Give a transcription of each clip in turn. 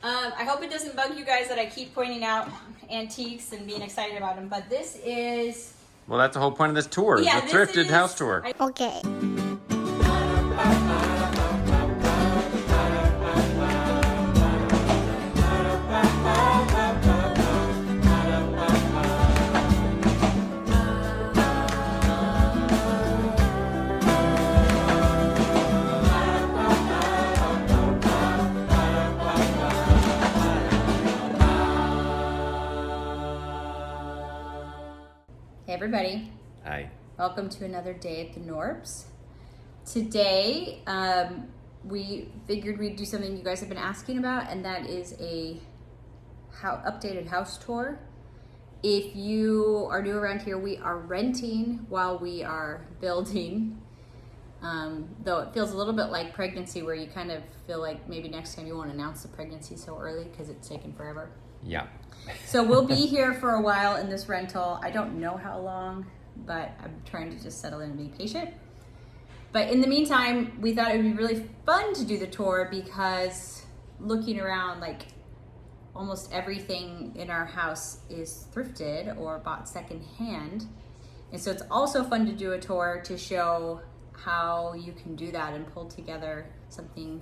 I hope it doesn't bug you guys that I keep pointing out antiques and being excited about them, but this is... Well, that's the whole point of this tour, the thrifted house tour. Okay. Hey everybody. Hi. Welcome to another day at the Knorps. Today, we figured we'd do something you guys have been asking about, and that is a updated house tour. If you are new around here, we are renting while we are building. Though it feels a little bit like pregnancy, where you kind of feel like maybe next time you won't announce the pregnancy so early because it's taken forever. Yeah. So we'll be here for a while in this rental. I don't know how long, but I'm trying to just settle in and be patient. But in the meantime, we thought it would be really fun to do the tour because looking around, like almost everything in our house is thrifted or bought secondhand. And so it's also fun to do a tour to show how you can do that and pull together something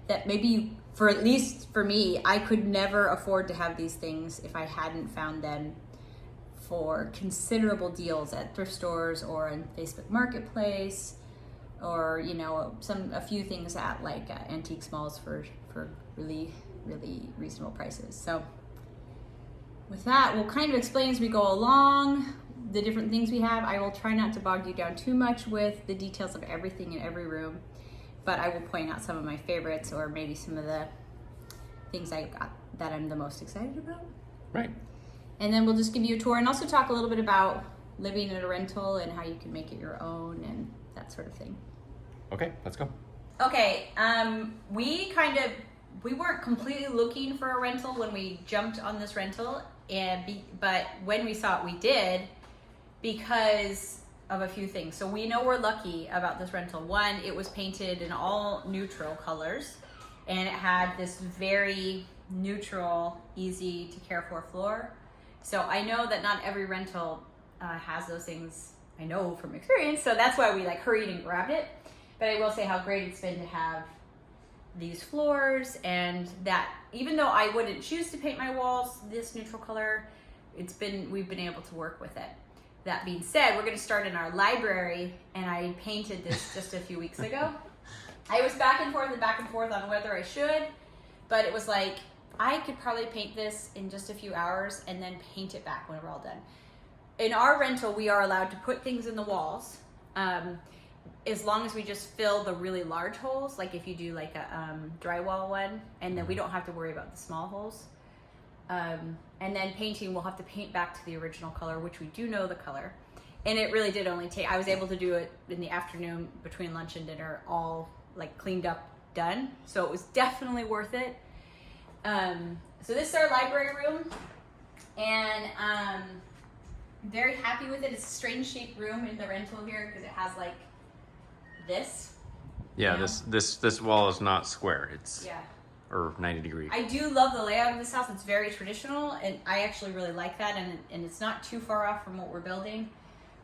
that maybe, for at least for me, I could never afford to have these things if I hadn't found them for considerable deals at thrift stores or on Facebook Marketplace, or a few things at like antique malls for really reasonable prices. So with that, we'll kind of explain as we go along the different things we have. I will try not to bog you down too much with the details of everything in every room, but I will point out some of my favorites or maybe some of the things I got that I'm the most excited about. Right. And then we'll just give you a tour and also talk a little bit about living in a rental and how you can make it your own and that sort of thing. Okay, let's go. Okay, we weren't completely looking for a rental when we jumped on this rental, but when we saw it, we did because of a few things. So we know we're lucky about this rental. One, it was painted in all neutral colors, and it had this very neutral, easy to care for floor. So I know that not every rental has those things, I know from experience, so that's why we hurried and grabbed it. But I will say how great it's been to have these floors, and that even though I wouldn't choose to paint my walls this neutral color, we've been able to work with it. That being said, we're going to start in our library, and I painted this just a few weeks ago. I was back and forth on whether I should, but it was like, I could probably paint this in just a few hours and then paint it back when we're all done. In our rental, we are allowed to put things in the walls, as long as we just fill the really large holes, like if you do like a drywall one, and then we don't have to worry about the small holes. And then painting, we'll have to paint back to the original color, which we do know the color. And it really did only take, I was able to do it in the afternoon between lunch and dinner, all like cleaned up, done. So it was definitely worth it. So this is our library room, and I'm very happy with it. It's a strange shaped room in the rental here because it has like this. Yeah, this wall is not square. It's or 90 degrees. I do love the layout of this house. It's very traditional, and I actually really like that, and it's not too far off from what we're building,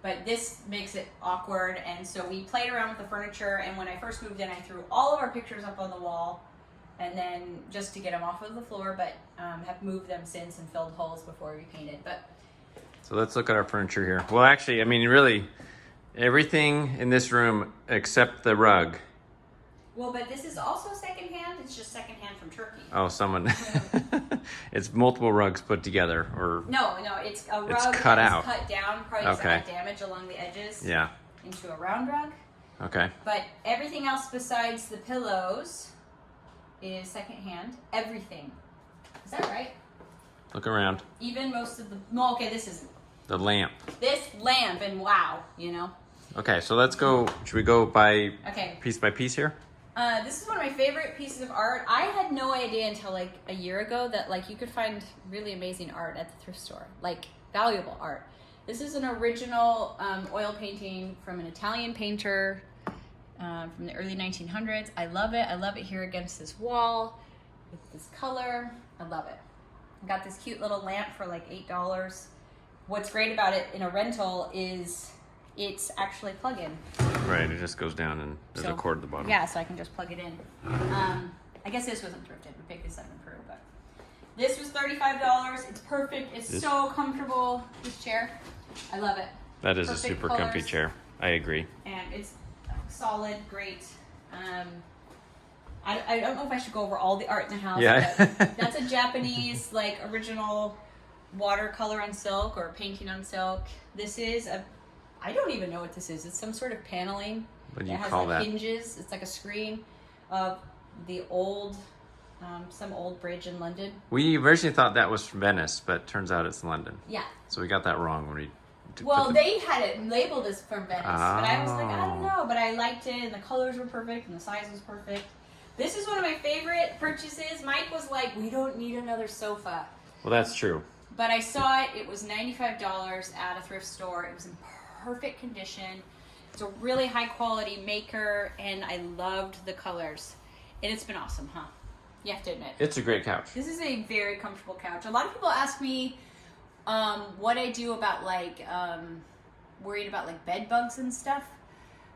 but this makes it awkward. And so we played around with the furniture, and when I first moved in, I threw all of our pictures up on the wall, and then just to get them off of the floor, but have moved them since and filled holes before we painted. But so let's look at our furniture here. Well, actually, I mean, really, everything in this room except the rug. Well, but this is also secondhand. It's just secondhand from Turkey. Oh, someone. It's multiple rugs put together, or no, it's a rug cut that out. Is cut down, probably just had damage along the edges. Yeah. Into a round rug. Okay. But everything else besides the pillows is secondhand. Everything. Is that right? Look around. Even most of the. No, okay, this isn't. The lamp. This lamp, and wow, Okay, so let's go. Should we go by piece here? This is one of my favorite pieces of art. I had no idea until like a year ago that like you could find really amazing art at the thrift store, like valuable art. This is an original oil painting from an Italian painter from the early 1900s. I love it. I love it here against this wall. with this color. I love it. I got this cute little lamp for like $8. What's great about it in a rental is it's actually plug-in. Right, it just goes down and there's a cord at the bottom. Yeah, so I can just plug it in. I guess this wasn't thrifted. We picked this up in Peru, but this was $35. It's perfect. It's so comfortable. This chair, I love it. That is Perfect a super colors. comfy chair. I agree. And it's solid, great. I don't know if I should go over all the art in the house. Yeah. But that's a Japanese like original watercolor on silk or painting on silk. This is I don't even know what this is. It's some sort of paneling. What do you it has call like that? hinges. It's like a screen of the old, some old bridge in London. We originally thought that was from Venice, but turns out it's London. Yeah. So we got that wrong when we. Well, they had it labeled as from Venice, but I was like, I don't Oh. know. But I liked it, and the colors were perfect, and the size was perfect. This is one of my favorite purchases. Mike was like, we don't need another sofa. Well, that's true. But I saw it. It was $95 at a thrift store. It was in perfect condition. It's a really high quality maker, and I loved the colors. And it's been awesome, huh? You have to admit. It's a great couch. This is a very comfortable couch. A lot of people ask me what I do about like worried about like bed bugs and stuff.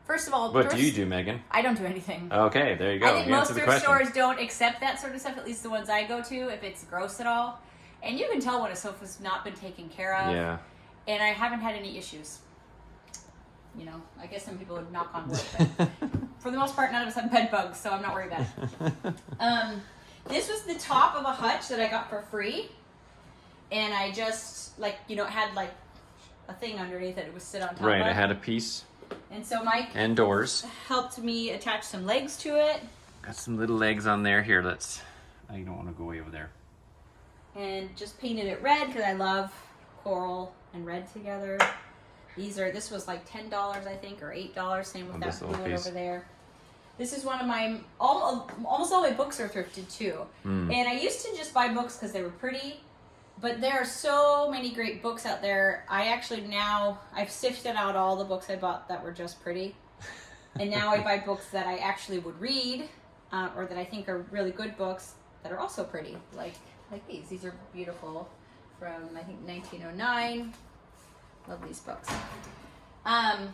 First of all, What do you do, Megan? I don't do anything. Okay, there you go. I think You most answered the thrift question. stores don't accept that sort of stuff, at least the ones I go to, if it's gross at all. And you can tell when a sofa's not been taken care of. Yeah. And I haven't had any issues. You know, I guess some people would knock on wood, but for the most part, none of us have bed bugs, so I'm not worried about it. This was the top of a hutch that I got for free. And I just, like, you know, it had, like, a thing underneath it. It would sit on top Right, of. I had a piece And so Mike and doors. helped me attach some legs to it. Got some little legs on there. Here, let's. I don't want to go way over there. And just painted it red because I love coral and red together. This was like $10, I think, or $8. Same with On that this blue little one piece. over there. This is one of my, almost all my books are thrifted too. And I used to just buy books because they were pretty. But there are so many great books out there. I've sifted out all the books I bought that were just pretty. And now I buy books that I actually would read, or that I think are really good books that are also pretty. Like these. These are beautiful from, I think, 1909. Love these books. I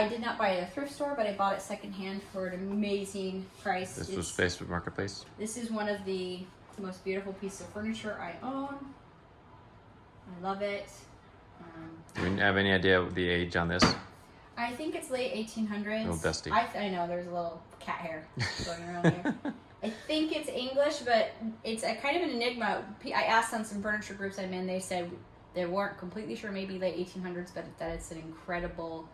did not buy it at a thrift store, but I bought it secondhand for an amazing price. This was Facebook Marketplace. This is one of the most beautiful pieces of furniture I own. I love it. Do you have any idea of the age on this? I think it's late 1800s. Little dusty. I know, there's a little cat hair going around here. I think it's English, but it's a kind of an enigma. I asked on some furniture groups I'm in, they said they weren't completely sure, maybe late 1800s, but that it's an incredible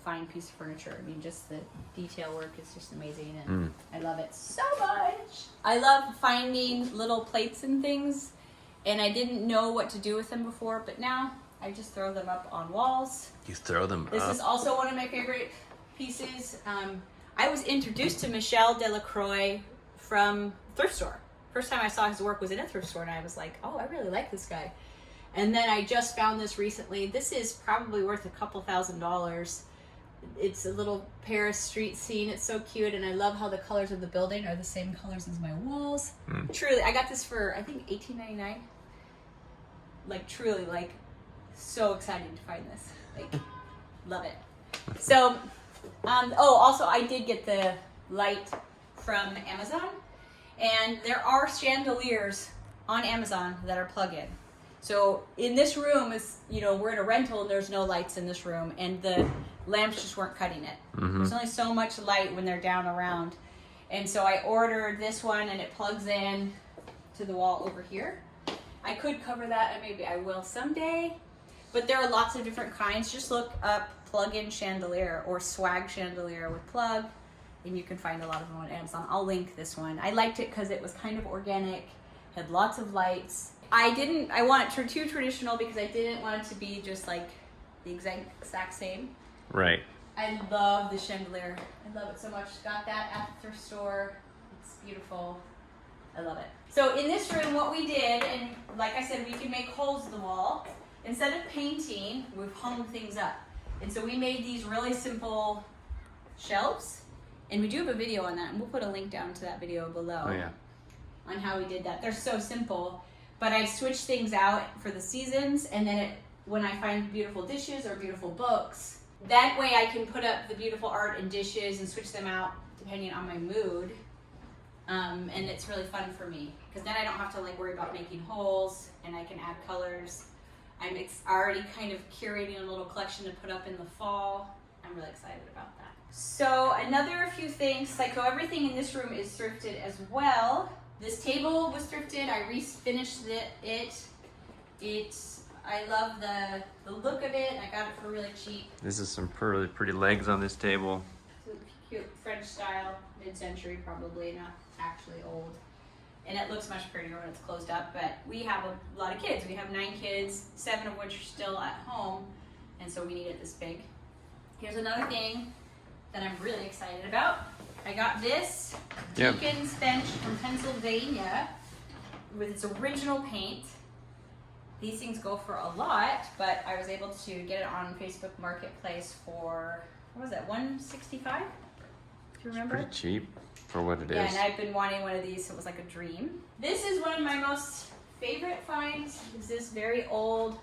fine piece of furniture. I mean, just the detail work is just amazing, and I love it so much. I love finding little plates and things, and I didn't know what to do with them before, but now I just throw them up on walls. You throw them This up. is also one of my favorite pieces. I was introduced to Michel Delacroix from thrift store. First time I saw his work was in a thrift store, and I was like, oh, I really like this guy. And then I just found this recently. This is probably worth a couple $1,000s. It's a little Paris street scene. It's so cute, and I love how the colors of the building are the same colors as my walls. Truly, I got this for, I think, $18.99. Like, truly, like, so excited to find this. Like, love it. So, also, I did get the light from Amazon, and there are chandeliers on Amazon that are plug-in. So in this room is, we're in a rental and there's no lights in this room, and the lamps just weren't cutting it. There's only so much light when they're down around. And so I ordered this one, and it plugs in to the wall over here. I could cover that, and maybe I will someday. But there are lots of different kinds. Just look up plug-in chandelier or swag chandelier with plug, and you can find a lot of them on Amazon. I'll link this one. I liked it because it was kind of organic, had lots of lights. I want it too traditional because I didn't want it to be just like the exact same. Right. I love the chandelier. I love it so much. Got that at the thrift store. It's beautiful. I love it. So in this room, what we did, and like I said, we can make holes in the wall. Instead of painting, we've hung things up. And so we made these really simple shelves, And we do have a video on that, and we'll put a link down to that video below. Oh yeah. On how we did that. They're so simple, but I switch things out for the seasons, and then when I find beautiful dishes or beautiful books, that way I can put up the beautiful art and dishes and switch them out depending on my mood. And it's really fun for me because then I don't have to like worry about making holes, and I can add colors. I'm already kind of curating a little collection to put up in the fall. I'm really excited about that. So another few things, like so everything in this room is thrifted as well. This table was thrifted. I refinished it. I love the look of it. I got it for really cheap. This is some really pretty legs on this table. It's a cute French style, mid-century probably, not actually old. And it looks much prettier when it's closed up, but we have a lot of kids. We have 9 kids, 7 of which are still at home, and so we need it this big. Here's another thing that I'm really excited about. I got this Deacon's bench from Pennsylvania with its original paint. These things go for a lot, but I was able to get it on Facebook Marketplace for, what was that, $165? Do you remember? Pretty cheap for what it is. Yeah, and I've been wanting one of these, so it was like a dream. This is one of my most favorite finds. Is this very old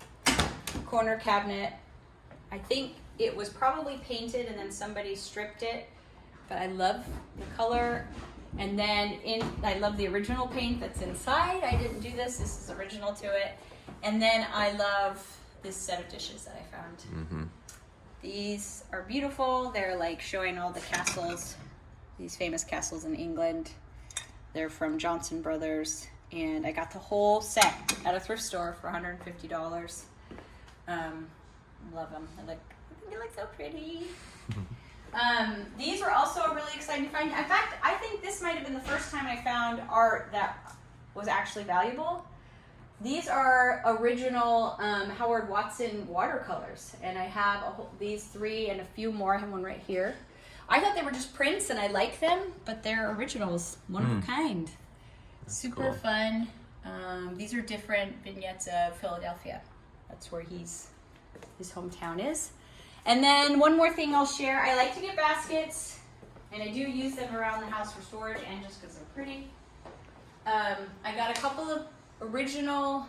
corner cabinet. I think it was probably painted and then somebody stripped it, but I love the color. And then I love the original paint that's inside. I didn't do this. This is original to it. And then I love this set of dishes that I found. Mm-hmm. These are beautiful. They're like showing all the castles, these famous castles in England. They're from Johnson Brothers. And I got the whole set at a thrift store for $150. Love them. I think they look so pretty. These were also a really exciting find. In fact, I think this might have been the first time I found art that was actually valuable. These are original Howard Watson watercolors, and I have these 3 and a few more. I have one right here. I thought they were just prints, and I like them, but they're originals, one of a kind. That's super cool. fun. These are different vignettes of Philadelphia. That's where his hometown is. And then one more thing I'll share. I like to get baskets, and I do use them around the house for storage and just because they're pretty. I got a couple of original,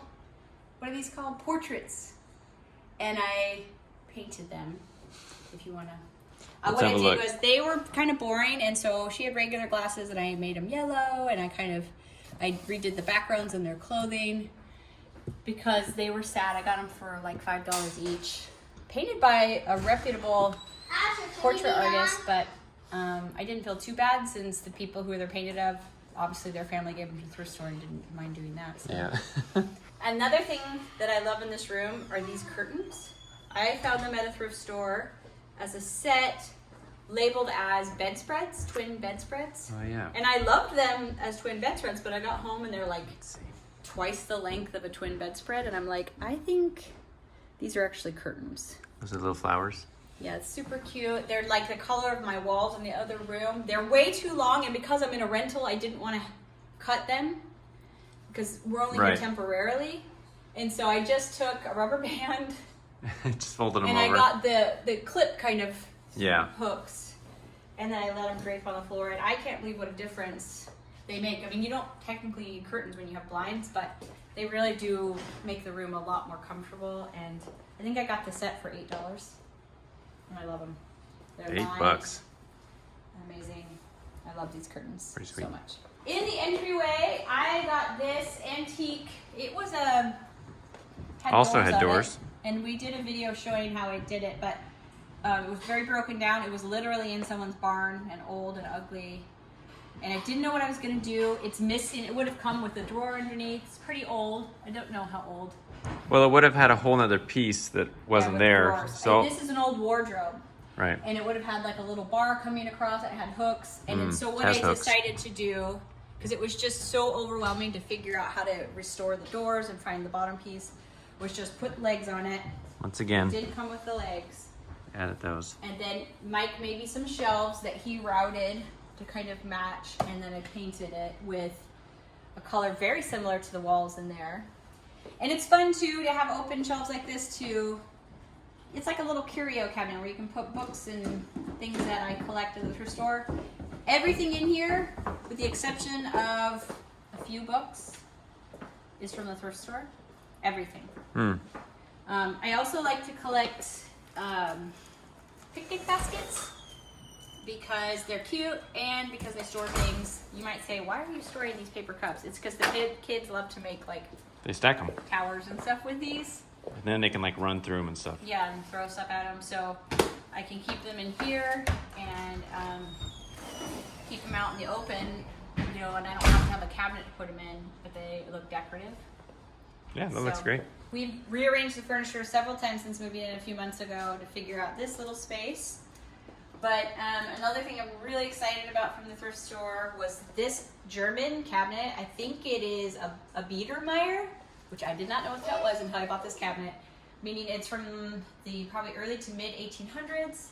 what are these called? Portraits. And I painted them, if you want to. What I did was, they were kind of boring, and so she had regular glasses, and I made them yellow, and I redid the backgrounds in their clothing because they were sad. I got them for like $5 each. Painted by a reputable portrait artist, but I didn't feel too bad since the people who they're painted of, obviously their family gave them to the thrift store and didn't mind doing that. So. Yeah. Another thing that I love in this room are these curtains. I found them at a thrift store as a set labeled as bedspreads, twin bedspreads. Oh yeah. And I loved them as twin bedspreads, but I got home and they're like twice the length of a twin bedspread, and I'm like, I think these are actually curtains. Those are little flowers. Yeah, it's super cute. They're like the color of my walls in the other room. They're way too long, and because I'm in a rental, I didn't want to cut them because we're only here temporarily. And so I just took a rubber band just folded them and over. I got the clip kind of Yeah. hooks, and then I let them drape on the floor, and I can't believe what a difference they make. I mean, you don't technically need curtains when you have blinds, but they really do make the room a lot more comfortable. And I think I got the set for $8, and I love them. They're $8. Amazing. I love these curtains Pretty sweet. so much. In the entryway, I got this antique. It was a Had doors. And we did a video showing how I did it, but it was very broken down. It was literally in someone's barn and old and ugly. And I didn't know what I was going to do. It's missing. It would have come with a drawer underneath. It's pretty old. I don't know how old. Well, it would have had a whole nother piece that wasn't there. Drawers. So And this is an old wardrobe. right. And it would have had like a little bar coming across. It had hooks. And then, so what I decided to do, because it was just so overwhelming to figure out how to restore the doors and find the bottom piece, was just put legs on it. Once again, Didn't come with the legs. added those. And then Mike made me some shelves that he routed to kind of match, and then I painted it with a color very similar to the walls in there. And it's fun too to have open shelves like this too. It's like a little curio cabinet where you can put books and things that I collect at the thrift store. Everything in here, with the exception of a few books, is from the thrift store. Everything. I also like to collect picnic baskets because they're cute and because they store things. You might say, why are you storing these paper cups? It's because the kids love to make like They stack them. towers and stuff with these. And then they can like run through them and stuff. Yeah, and throw stuff at them. So I can keep them in here and keep them out in the open, you know, and I don't have to have a cabinet to put them in, but they look decorative. Yeah, that looks great. We've rearranged the furniture several times since moving in a few months ago to figure out this little space. But another thing I'm really excited about from the thrift store was this German cabinet. I think it is a Biedermeier, which I did not know what that was until I bought this cabinet. Meaning it's from the probably early to mid 1800s.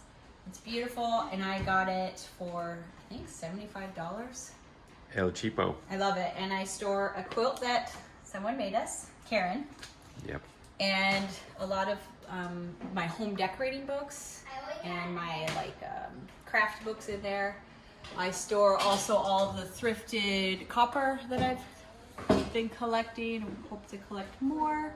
It's beautiful, and I got it for I think $75. El Cheapo. I love it, and I store a quilt that someone made us, Karen. Yep. And a lot of my home decorating books and my craft books in there. I store also all the thrifted copper that I've been collecting and hope to collect more.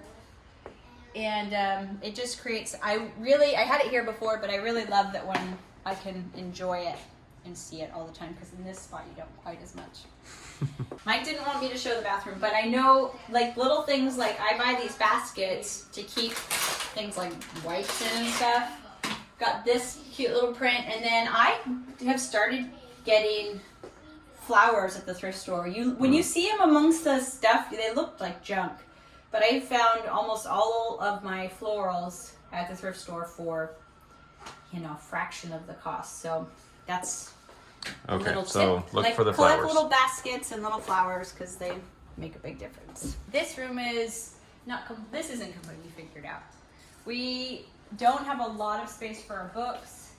And it just creates, I had it here before, but I really love that when I can enjoy it and see it all the time, because in this spot you don't quite as much. Mike didn't want me to show the bathroom, but I know like little things like I buy these baskets to keep things like wipes in and stuff. Got this cute little print, and then I have started getting flowers at the thrift store. When you see them amongst the stuff, they look like junk. But I found almost all of my florals at the thrift store for, you know, a fraction of the cost. So that's a little so tip. look like, for the collect flowers. little baskets and little flowers because they make a big difference. This room is this isn't completely figured out. We don't have a lot of space for our books,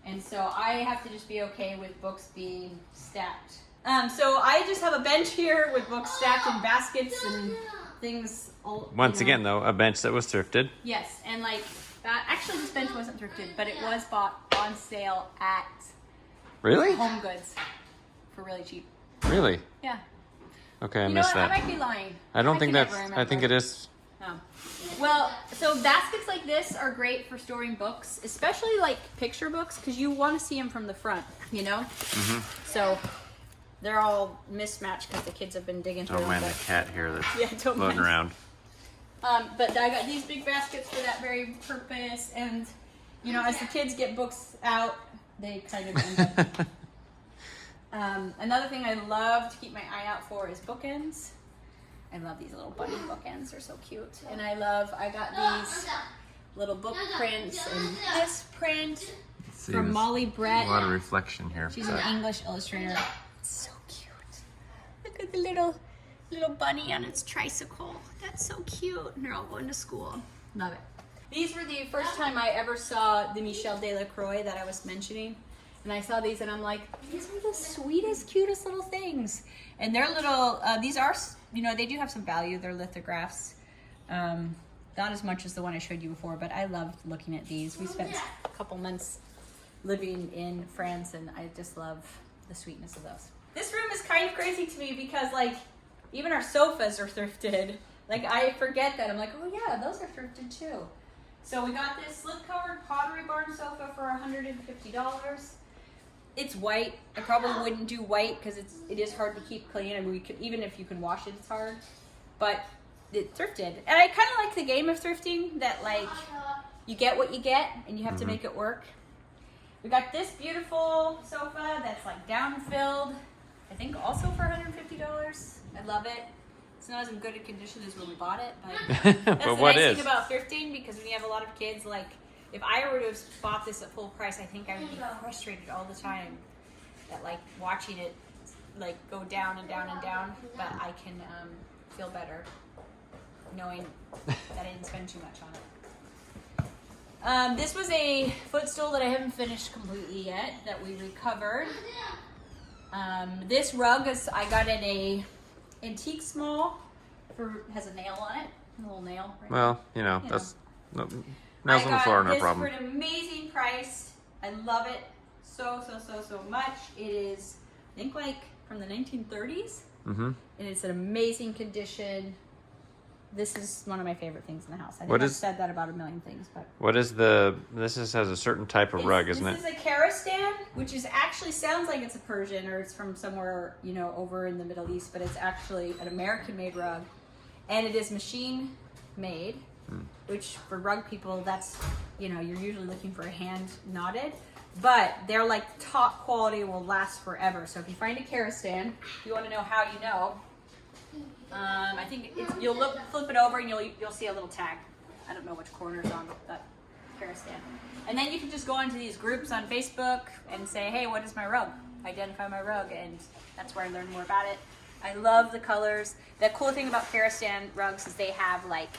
and so I have to just be okay with books being stacked. So I just have a bench here with books stacked in baskets and things. Once again, though, a bench that was thrifted. Yes, and like that. Actually, this bench wasn't thrifted, but it was bought on sale at Really? Home Goods for really cheap. Really? Yeah. Okay, I You know missed what? that. I might be lying. I don't think can that's. never I remember. think it is. Oh. Well, so baskets like this are great for storing books, especially like picture books, because you want to see them from the front, you know? Mm-hmm. So they're all mismatched because the kids have been digging through Don't mind them. the cat here that's Yeah, don't floating mind. around. But I got these big baskets for that very purpose, and you know, as the kids get books out, they kind of end up. Another thing I love to keep my eye out for is bookends. I love these little bunny bookends; they're so cute. And I got these little book prints and this print from Molly Brett. A lot of reflection here. She's an English illustrator. It's so cute. Look at the little bunny on its tricycle. That's so cute. And they're all going to school. Love it. These were the first time I ever saw the Michel Delacroix that I was mentioning. And I saw these and I'm like, these are the sweetest, cutest little things. And they're little, these are, you know, they do have some value. They're lithographs. Not as much as the one I showed you before, but I loved looking at these. We spent a couple months living in France, and I just love the sweetness of those. This room is kind of crazy to me because like even our sofas are thrifted. Like I forget that. I'm like, oh yeah, those are thrifted too. So we got this slip-covered Pottery Barn sofa for $150. It's white. I probably wouldn't do white because it is hard to keep clean. I mean, even if you can wash it, it's hard. But it's thrifted, and I kind of like the game of thrifting. That like you get what you get, and you have to make it work. We got this beautiful sofa that's like down-filled. I think also for $150. I love it. It's not as in good a condition as when we bought it, but that's But the what nice is? thing about thrifting, because when you have a lot of kids, like if I were to have bought this at full price, I think I would be frustrated all the time at like watching it like go down and down and down. But I can feel better knowing that I didn't spend too much on it. This was a footstool that I haven't finished completely yet that we recovered. This rug I got at a antique small has a nail on it, a little nail. Right Well, you know, You that's nails I on the floor, no got problem. this for an amazing price. I love it so much. It is I think like from the 1930s. Mm-hmm. And it's an amazing condition. This is one of my favorite things in the house. I think What I've is- said that about a million things, but What is this has a certain type of rug, isn't it? This is a Karistan, which is actually sounds like it's a Persian or it's from somewhere, you know, over in the Middle East, but it's actually an American-made rug. And it is machine made, which for rug people, that's, you know, you're usually looking for a hand knotted, but they're like top quality, will last forever. So if you find a Karistan, you want to know how you know. I think you'll flip it over and you'll see a little tag. I don't know which corner is on that Karistan. And then you can just go into these groups on Facebook and say, hey, what is my rug? Identify my rug, and that's where I learn more about it. I love the colors. The cool thing about Karistan rugs is they have like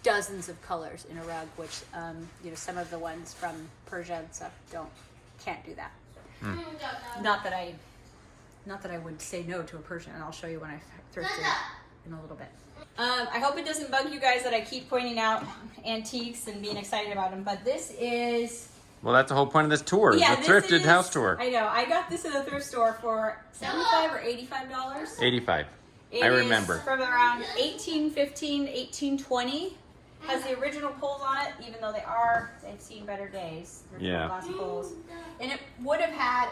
dozens of colors in a rug, which you know, some of the ones from Persia and stuff can't do that. Not that I would say no to a Persian, and I'll show you when I thrifted in a little bit. I hope it doesn't bug you guys that I keep pointing out antiques and being excited about them, but this is... Well, that's the whole point of this tour, the thrifted house tour. I know. I got this at a thrift store for $75 or $85. 85. I remember. It's from around 1815, 1820. Has the original poles on it, even though they've seen better days. They're glass poles. And it would have had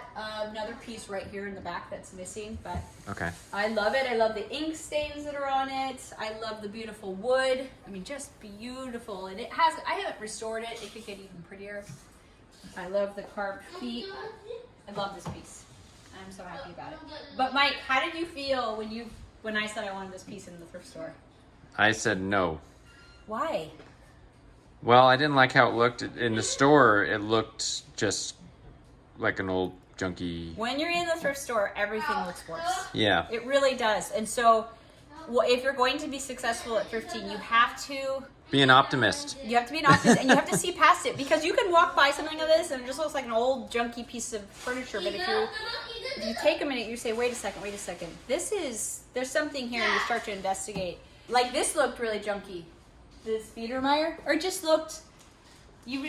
another piece right here in the back that's missing, but Okay. I love it. I love the ink stains that are on it. I love the beautiful wood. I mean, just beautiful. And I haven't restored it. It could get even prettier. I love the carved feet. I love this piece. I'm so happy about it. But Mike, how did you feel when I said I wanted this piece in the thrift store? I said no. Why? Well, I didn't like how it looked. In the store, it looked just like an old junky... When you're in the thrift store, everything looks worse. Yeah. It really does. And so, if you're going to be successful at thrifting, you have to... Be an optimist. You have to be an optimist, and you have to see past it, because you can walk by something like this and it just looks like an old junky piece of furniture. But if you take a minute, you say, wait a second. There's something here, and you start to investigate. Like this looked really junky. This Biedermeier, or it just looked, you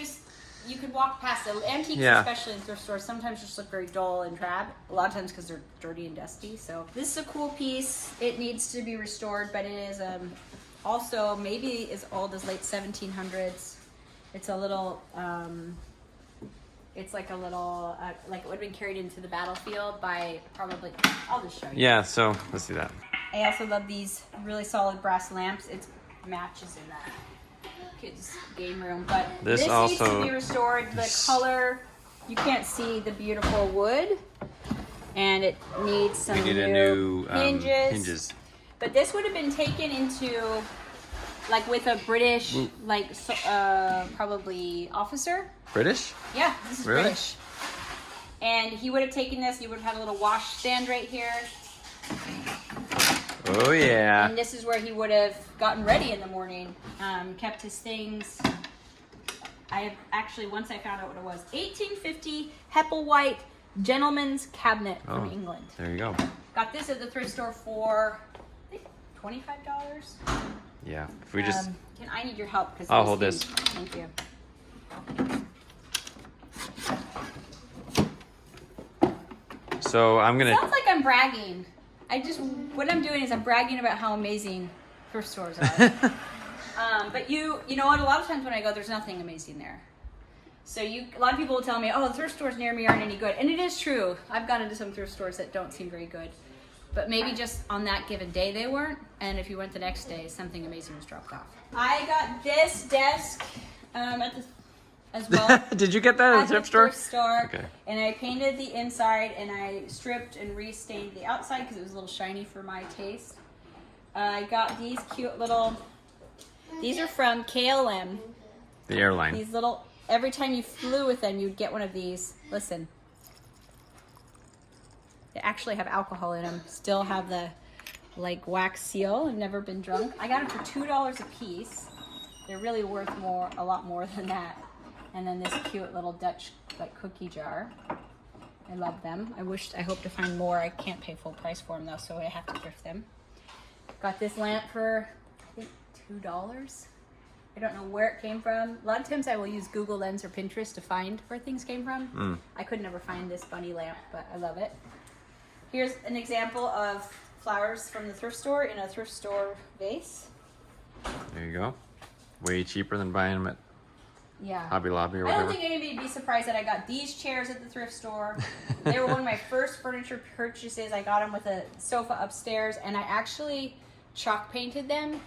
could walk past it. Antiques, especially in thrift stores, sometimes just look very dull and drab. A lot of times because they're dirty and dusty. So this is a cool piece. It needs to be restored, but it is also maybe as old as late 1700s. It's a little, it's like a little, like it would have been carried into the battlefield by probably, I'll just show you. Yeah, so let's see that. I also love these really solid brass lamps. It matches in the kids' game room, but this needs to be restored. The color, you can't see the beautiful wood, and it needs some new hinges. But this would have been taken into, like, with a British, probably officer. British? Yeah, this is really? British. And he would have taken this. You would have had a little wash stand right here. Oh, yeah. And this is where he would have gotten ready in the morning, kept his things. I have actually, once I found out what it was, 1850 Hepplewhite gentleman's cabinet from England. There you go. Got this at the thrift store for, I think, $25. Yeah. If we just... I need your help. I'll hold this. Thank you. So I'm going to... Sounds like I'm bragging. What I'm doing is I'm bragging about how amazing thrift stores are. But you know what? A lot of times when I go, there's nothing amazing there. So a lot of people will tell me, oh, the thrift stores near me aren't any good. And it is true. I've gone into some thrift stores that don't seem very good. But maybe just on that given day they weren't. And if you went the next day, something amazing was dropped off. I got this desk as well. Did you get that at the thrift store? Thrift store. Okay. And I painted the inside, and I stripped and restained the outside because it was a little shiny for my taste. I got these cute little, these are from KLM. The airline. These little, every time you flew with them, you'd get one of these. Listen. They actually have alcohol in them. Still have the, like, wax seal. I've never been drunk. I got them for $2 a piece. They're really worth a lot more than that. And then this cute little Dutch, like, cookie jar. I love them. I hope to find more. I can't pay full price for them, though, so I have to thrift them. Got this lamp for, I think, $2. I don't know where it came from. A lot of times I will use Google Lens or Pinterest to find where things came from. I could never find this bunny lamp, but I love it. Here's an example of flowers from the thrift store in a thrift store vase. There you go. Way cheaper than buying them at Hobby Lobby or I whatever. don't think anybody would be surprised that I got these chairs at the thrift store. They were one of my first furniture purchases. I got them with a sofa upstairs, and I actually chalk painted them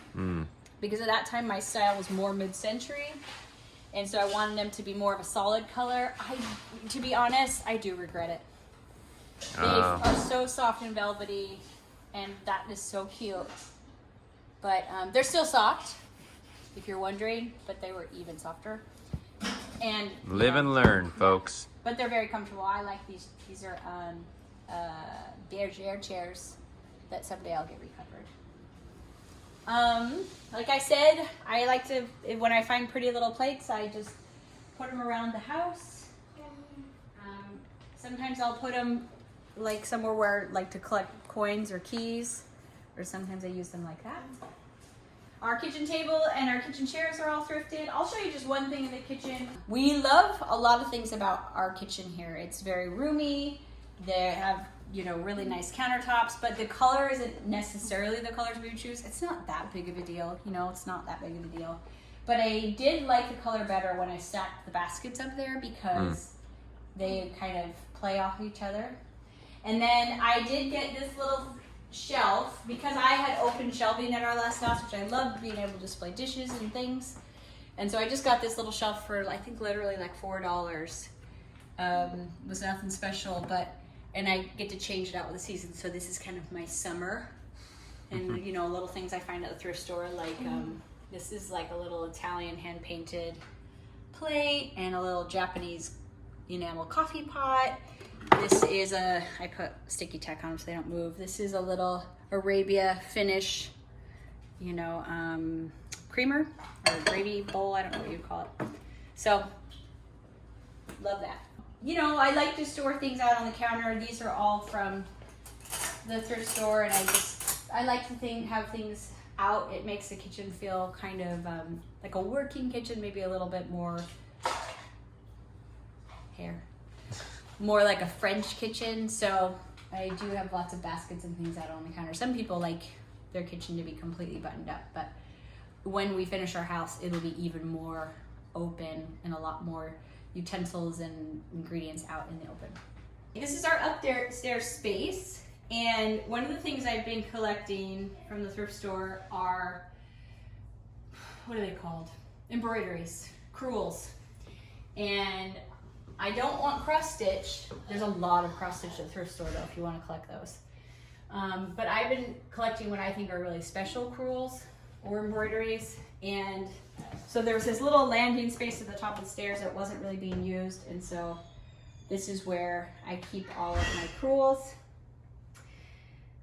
because at that time my style was more mid-century, and so I wanted them to be more of a solid color. To be honest, I do regret it. They are so soft and velvety, and that is so cute. But they're still soft, if you're wondering, but they were even softer. And live and learn, folks. But they're very comfortable. I like these. These are bergère chairs that someday I'll get recovered. Like I said, I like to, when I find pretty little plates, I just put them around the house. Sometimes I'll put them like somewhere where, like, to collect coins or keys, or sometimes I use them like that. Our kitchen table and our kitchen chairs are all thrifted. I'll show you just one thing in the kitchen. We love a lot of things about our kitchen here. It's very roomy. They have, you know, really nice countertops, but the color isn't necessarily the colors we would choose. It's not that big of a deal, you know, it's not that big of a deal. But I did like the color better when I stacked the baskets up there because they kind of play off each other. And then I did get this little shelf because I had open shelving at our last house, which I loved being able to display dishes and things. And so I just got this little shelf for, I think, literally like $4. Was nothing special, and I get to change it out with the season. So this is kind of my summer, and you know, little things I find at the thrift store, like this is like a little Italian hand painted plate and a little Japanese enamel coffee pot. This is I put sticky tack on them so they don't move. This is a little Arabia finish, you know, creamer or gravy bowl. I don't know what you'd call it. So, love that. You know, I like to store things out on the counter. These are all from the thrift store, and I like to have things out. It makes the kitchen feel kind of like a working kitchen, maybe a little bit more more like a French kitchen. So I do have lots of baskets and things out on the counter. Some people like their kitchen to be completely buttoned up, but when we finish our house, it'll be even more open and a lot more utensils and ingredients out in the open. This is our upstairs space, and one of the things I've been collecting from the thrift store are, what are they called? Embroideries, crewels. And I don't want cross stitch. There's a lot of cross stitch at the thrift store though, if you want to collect those. But I've been collecting what I think are really special crewels or embroideries. And so there was this little landing space at the top of the stairs that wasn't really being used. And so this is where I keep all of my crewels.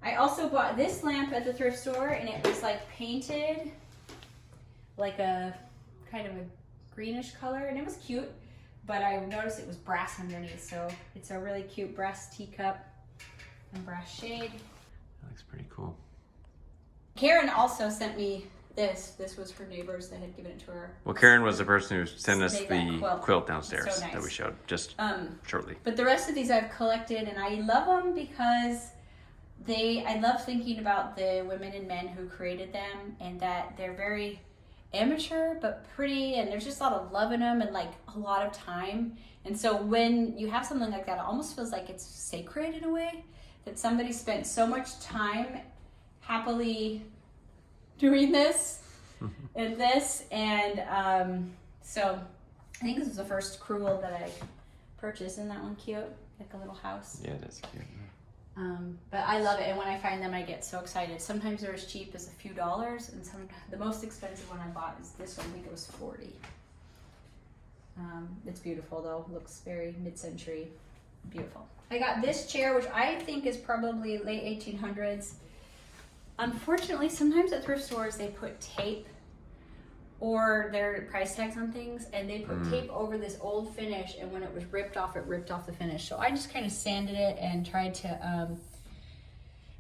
I also bought this lamp at the thrift store, and it was like painted like a kind of a greenish color, and it was cute. But I noticed it was brass underneath, so it's a really cute brass teacup and brass shade. That looks pretty cool. Karen also sent me this. This was her neighbors that had given it to her. Well, Karen was the person who sent us Made the that quilt downstairs So nice. that we showed just shortly. But the rest of these I've collected, and I love them because I love thinking about the women and men who created them, and that they're very amateur but pretty, and there's just a lot of love in them and like a lot of time. And so when you have something like that, it almost feels like it's sacred in a way, that somebody spent so much time happily doing this and this. And so I think this is the first crewel that I purchased. Isn't that one cute? Like a little house. Yeah, that's cute. But I love it, and when I find them, I get so excited. Sometimes they're as cheap as a few dollars, and the most expensive one I bought is this one. I think it was $40. It's beautiful though. Looks very mid-century. Beautiful. I got this chair, which I think is probably late 1800s. Unfortunately, sometimes at thrift stores they put tape or their price tags on things, and they put tape over this old finish, and when it was ripped off, it ripped off the finish. So I just kind of sanded it and tried to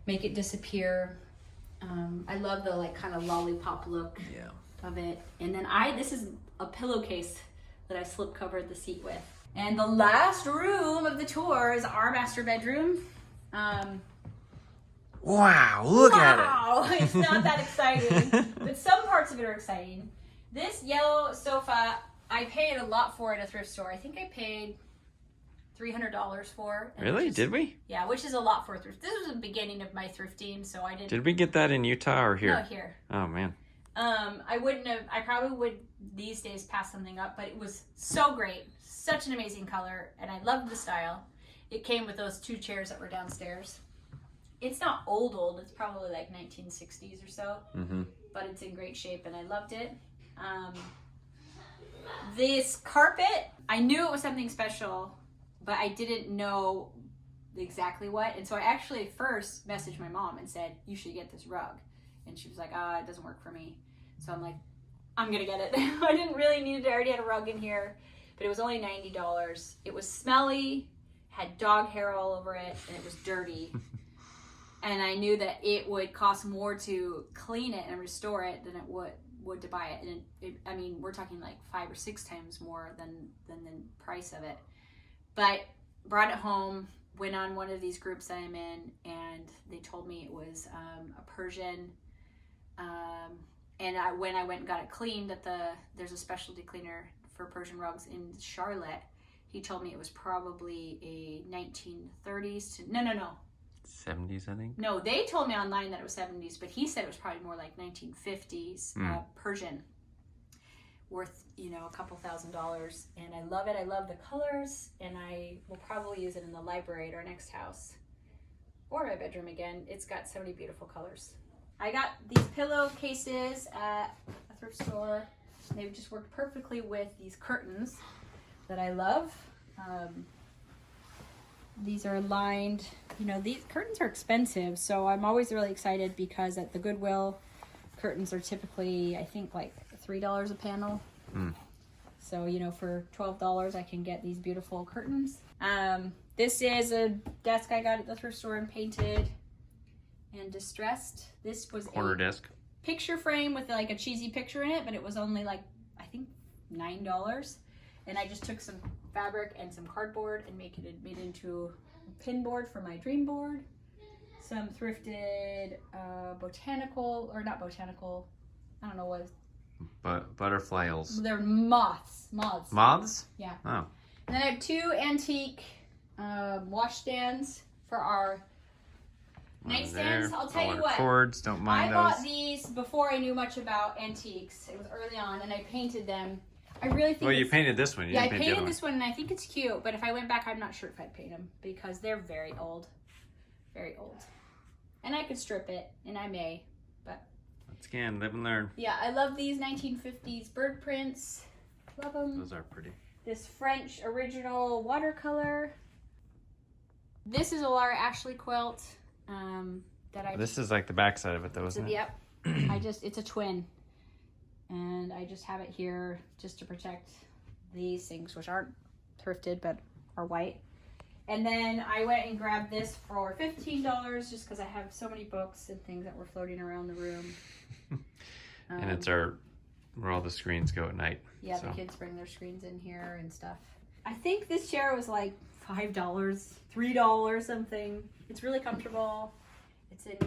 make it disappear. I love the like kind of lollipop look of it. And then this is a pillowcase that I slip covered the seat with. And the last room of the tour is our master bedroom. Wow, look at it. Wow, it's not that exciting, but some parts of it are exciting. This yellow sofa, I paid a lot for at a thrift store. I think I paid $300 for. Really? Did we? Yeah, which is a lot for a thrift. This was the beginning of my thrifting, so I didn't. Did we get that in Utah or here? No, here. Oh, man. I probably would these days pass something up, but it was so great. Such an amazing color, and I loved the style. It came with those 2 chairs that were downstairs. It's not old. It's probably like 1960s or so, but it's in great shape, and I loved it. This carpet, I knew it was something special, but I didn't know exactly what. And so I actually first messaged my mom and said, you should get this rug. And she was like, it doesn't work for me. So I'm like, I'm gonna get it. I didn't really need it. I already had a rug in here, but it was only $90. It was smelly, had dog hair all over it, and it was dirty. And I knew that it would cost more to clean it and restore it than it would to buy it. And I mean, we're talking like 5 or 6 times more than the price of it. But brought it home, went on one of these groups that I'm in, and they told me it was a Persian. And when I went and got it cleaned there's a specialty cleaner for Persian rugs in Charlotte. He told me it was probably a 1930s to no 70s, I think. No, they told me online that it was 70s, but he said it was probably more like 1950s Persian, worth a couple $1,000s. And I love it. I love the colors, and I will probably use it in the library at our next house or my bedroom again. It's got so many beautiful colors. I got these pillowcases at a thrift store. They've just worked perfectly with these curtains that I love. These are lined, these curtains are expensive, so I'm always really excited because at the Goodwill, curtains are typically, I think, like $3 a panel. So, for $12, I can get these beautiful curtains. This is a desk I got at the thrift store and painted and distressed. This was corner desk. Picture frame with like a cheesy picture in it, but it was only like, I think, $9. And I just took some fabric and some cardboard and made it into a pin board for my dream board. Some thrifted botanical, or not botanical, I don't know what. But butterflies. They're moths. Moths? Yeah. Oh. And then I have 2 antique washstands for our nightstands. I'll tell you what. Cords, don't mind I bought these before I knew much about antiques. It was early on, and I painted them. I really think. Well, you painted this one. I painted this one, and I think it's cute. But if I went back, I'm not sure if I'd paint them because they're very old, very old. And I could strip it, and I may, but. Again, live and learn. Yeah, I love these 1950s bird prints. Love them. Those are pretty. This French original watercolor. This is a Laura Ashley quilt. This is like the backside of it, though, isn't it? Yep. It's a twin. And I just have it here just to protect these things, which aren't thrifted, but are white. And then I went and grabbed this for $15 just because I have so many books and things that were floating around the room. And it's where all the screens go at night. Yeah, so. The kids bring their screens in here and stuff. I think this chair was like $5, $3 something. It's really comfortable. It's in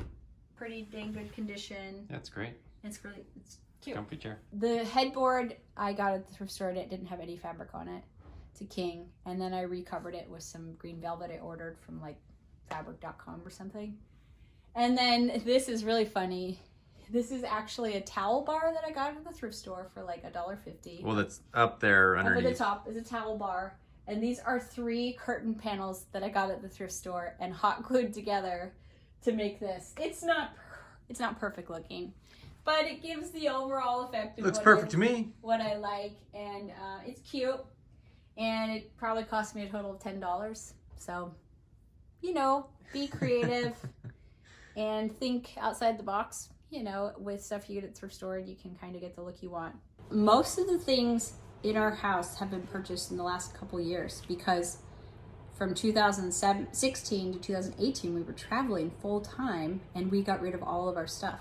pretty dang good condition. That's great. It's cute. Comfy chair. The headboard I got at the thrift store, it didn't have any fabric on it. It's a king. And then I recovered it with some green velvet I ordered from like fabric.com or something. And then this is really funny. This is actually a towel bar that I got at the thrift store for like $1.50. Well, that's up there underneath. Up at the top is a towel bar. And these are 3 curtain panels that I got at the thrift store and hot glued together to make this. It's not perfect looking, but it gives the overall effect of looks perfect to me. What I like, and it's cute, and it probably cost me a total of $10. So, be creative and think outside the box. With stuff you get at the thrift store, you can kind of get the look you want. Most of the things in our house have been purchased in the last couple years because from 2016 to 2018 we were traveling full time and we got rid of all of our stuff.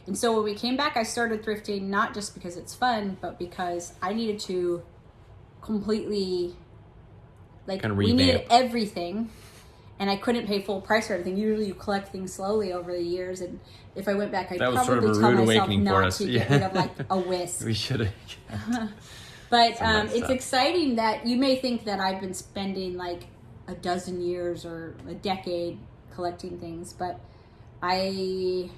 And so when we came back, I started thrifting not just because it's fun, but because I needed to completely we needed everything. and I couldn't pay full price for everything. Usually you collect things slowly over the years, and if I went back, I'd That was probably sort of a tell rude myself awakening for not us. to get rid of like a whisk. We should have. But Some it's stuff. exciting that you may think that I've been spending like a dozen years or a decade collecting things, but I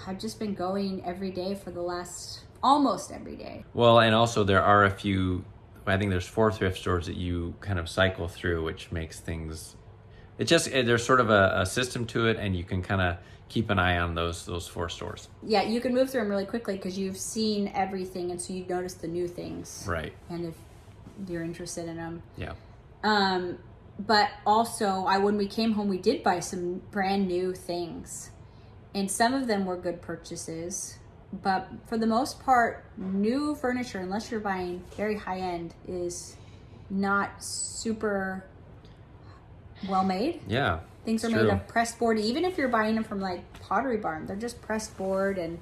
have just been going every day for the last almost every day. Well, and also there are a few, I think there's 4 thrift stores that you kind of cycle through, which makes things, there's sort of a system to it, and you can kind of keep an eye on those 4 stores. Yeah, you can move through them really quickly because you've seen everything, and so you notice the new things. Right. And if you're interested in them. Yeah. But also, when we came home, we did buy some brand new things. And some of them were good purchases. But for the most part, new furniture, unless you're buying very high end, is not super well made. Yeah. Things are made of pressed board. Even if you're buying them from like Pottery Barn, they're just pressed board, and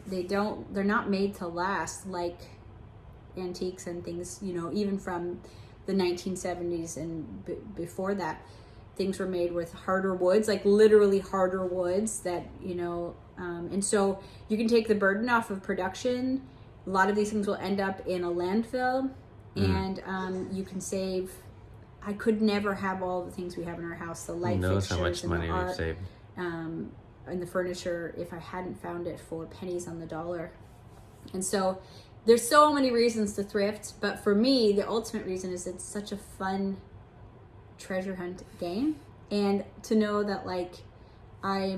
they're not made to last like antiques and things, even from the 1970s and before that. Things were made with harder woods, like literally harder woods that, and so you can take the burden off of production. A lot of these things will end up in a landfill, and you can save. I could never have all the things we have in our house, the light fixtures how much and money the we've art, saved. And the furniture, if I hadn't found it for pennies on the dollar. And so there's so many reasons to thrift, but for me, the ultimate reason is it's such a fun treasure hunt game, and to know that like I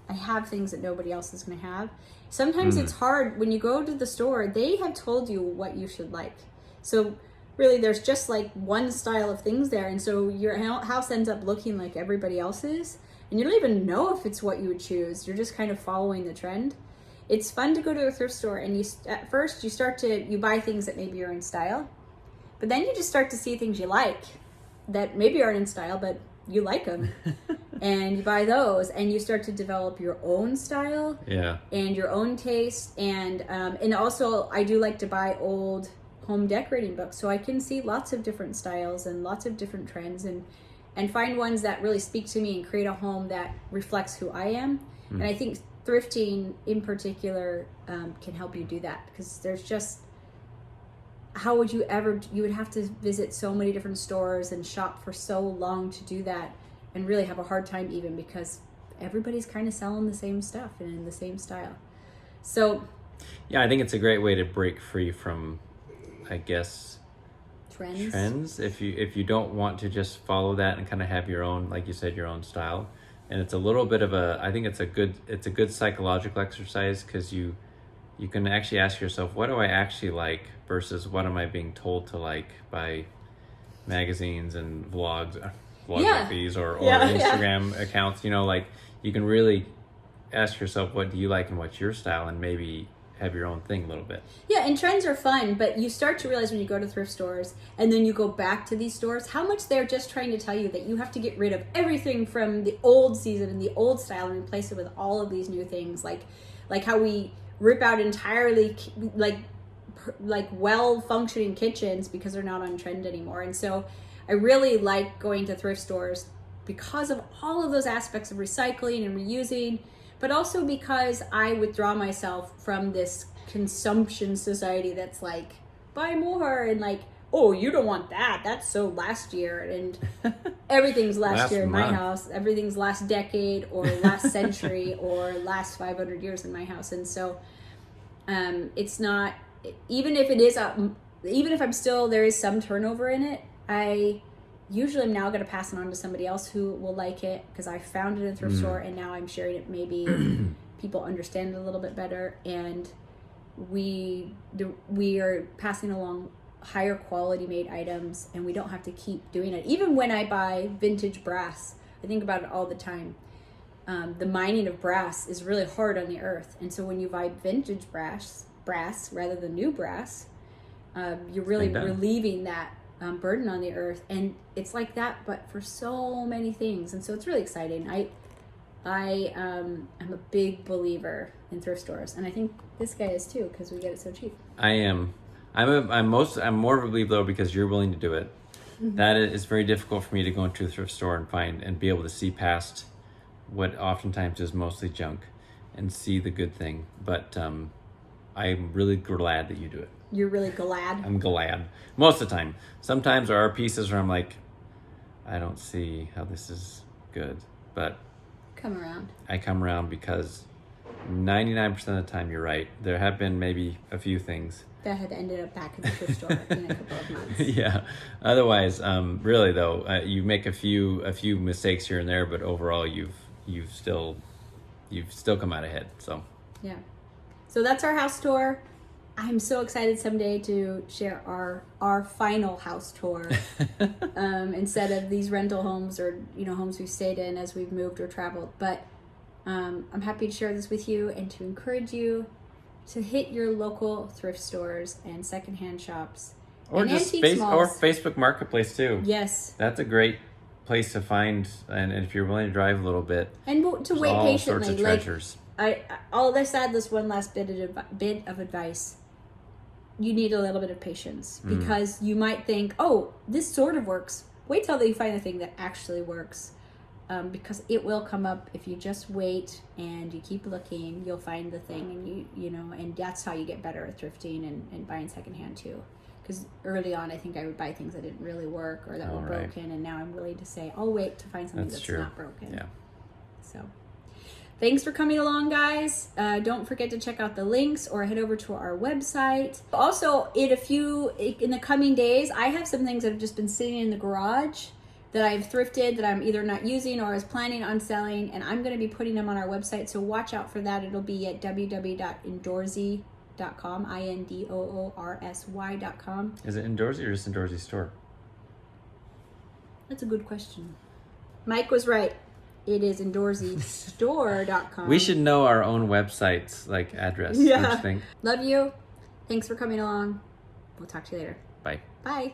have things that nobody else is going to have. Sometimes it's hard when you go to the store. They have told you what you should like, so really there's just like one style of things there, and so your house ends up looking like everybody else's, and you don't even know if it's what you would choose. You're just kind of following the trend. It's fun to go to a thrift store, and at first you buy things that maybe are in style, but then you just start to see things you like that maybe aren't in style, but you like them. And you buy those, and you start to develop your own style, and your own taste. And also I do like to buy old home decorating books, so I can see lots of different styles and lots of different trends, and find ones that really speak to me and create a home that reflects who I am. And I think thrifting in particular can help you do that, because there's just, how would you would have to visit so many different stores and shop for so long to do that, and really have a hard time even, because everybody's kind of selling the same stuff and in the same style. So yeah, I think it's a great way to break free from, I guess, trends. If you don't want to just follow that and kind of have your own, like you said, your own style. And it's a little bit of I think it's a good psychological exercise, because you can actually ask yourself, what do I actually like versus what am I being told to like by magazines and vlogs or Instagram accounts. Like, you can really ask yourself, what do you like and what's your style, and maybe have your own thing a little bit. Yeah, and trends are fun, but you start to realize when you go to thrift stores and then you go back to these stores, how much they're just trying to tell you that you have to get rid of everything from the old season and the old style and replace it with all of these new things, like how we rip out entirely like well-functioning kitchens because they're not on trend anymore. And so I really like going to thrift stores because of all of those aspects of recycling and reusing, but also because I withdraw myself from this consumption society that's like, buy more, and like, oh, you don't want that, that's so last year, and everything's last year in my house, everything's last decade or last century or last 500 years in my house. And so it's not, even if it is even if there is some turnover in it, I usually am now going to pass it on to somebody else who will like it, because I found it in a thrift store and now I'm sharing it. Maybe people understand it a little bit better, and we are passing along higher quality made items, and we don't have to keep doing it. Even when I buy vintage brass, I think about it all the time. The mining of brass is really hard on the earth, and so when you buy vintage brass rather than new brass, you're really relieving that burden on the earth. And it's like that, but for so many things. And so it's really exciting. I am a big believer in thrift stores, and I think this guy is too, because we get it so cheap. I am. I'm more of a believer though, because you're willing to do it. that is very difficult for me to go into a thrift store and find and be able to see past what oftentimes is mostly junk and see the good thing. But I'm really glad that you do it. You're really glad? I'm glad. Most of the time. Sometimes there are pieces where I'm like, I don't see how this is good. But come around. I come around because 99% of the time you're right. There have been maybe a few things that had ended up back in the thrift store in a couple of months. Yeah. Otherwise, really though, you make a few mistakes here and there, but overall, you've still come out ahead. So yeah. So that's our house tour. I'm so excited someday to share our final house tour instead of these rental homes or homes we've stayed in as we've moved or traveled. But I'm happy to share this with you and to encourage you to hit your local thrift stores and secondhand shops. Or and just antique malls. or Facebook Marketplace too. Yes. That's a great place to find, and if you're willing to drive a little bit. And to wait all patiently. Sorts of treasures. All this add this one last bit of advice. You need a little bit of patience because you might think, oh, this sort of works. Wait till you find the thing that actually works. Because it will come up if you just wait and you keep looking. You'll find the thing, and and that's how you get better at thrifting and buying secondhand too. Because early on, I think I would buy things that didn't really work or that were broken, and now I'm willing to say, I'll wait to find something that's not broken. Yeah. So, thanks for coming along, guys. Don't forget to check out the links or head over to our website. Also, in the coming days, I have some things that have just been sitting in the garage that I've thrifted that I'm either not using or is planning on selling, and I'm going to be putting them on our website, so watch out for that. It'll be at www.indoorsy.com, INDOORSY.com. Is it Indoorsy or just Indoorsy store? That's a good question. Mike was right. It is indoorsystore.com. We should know our own website's address. Yeah. Don't you think? Love you. Thanks for coming along. We'll talk to you later. Bye. Bye.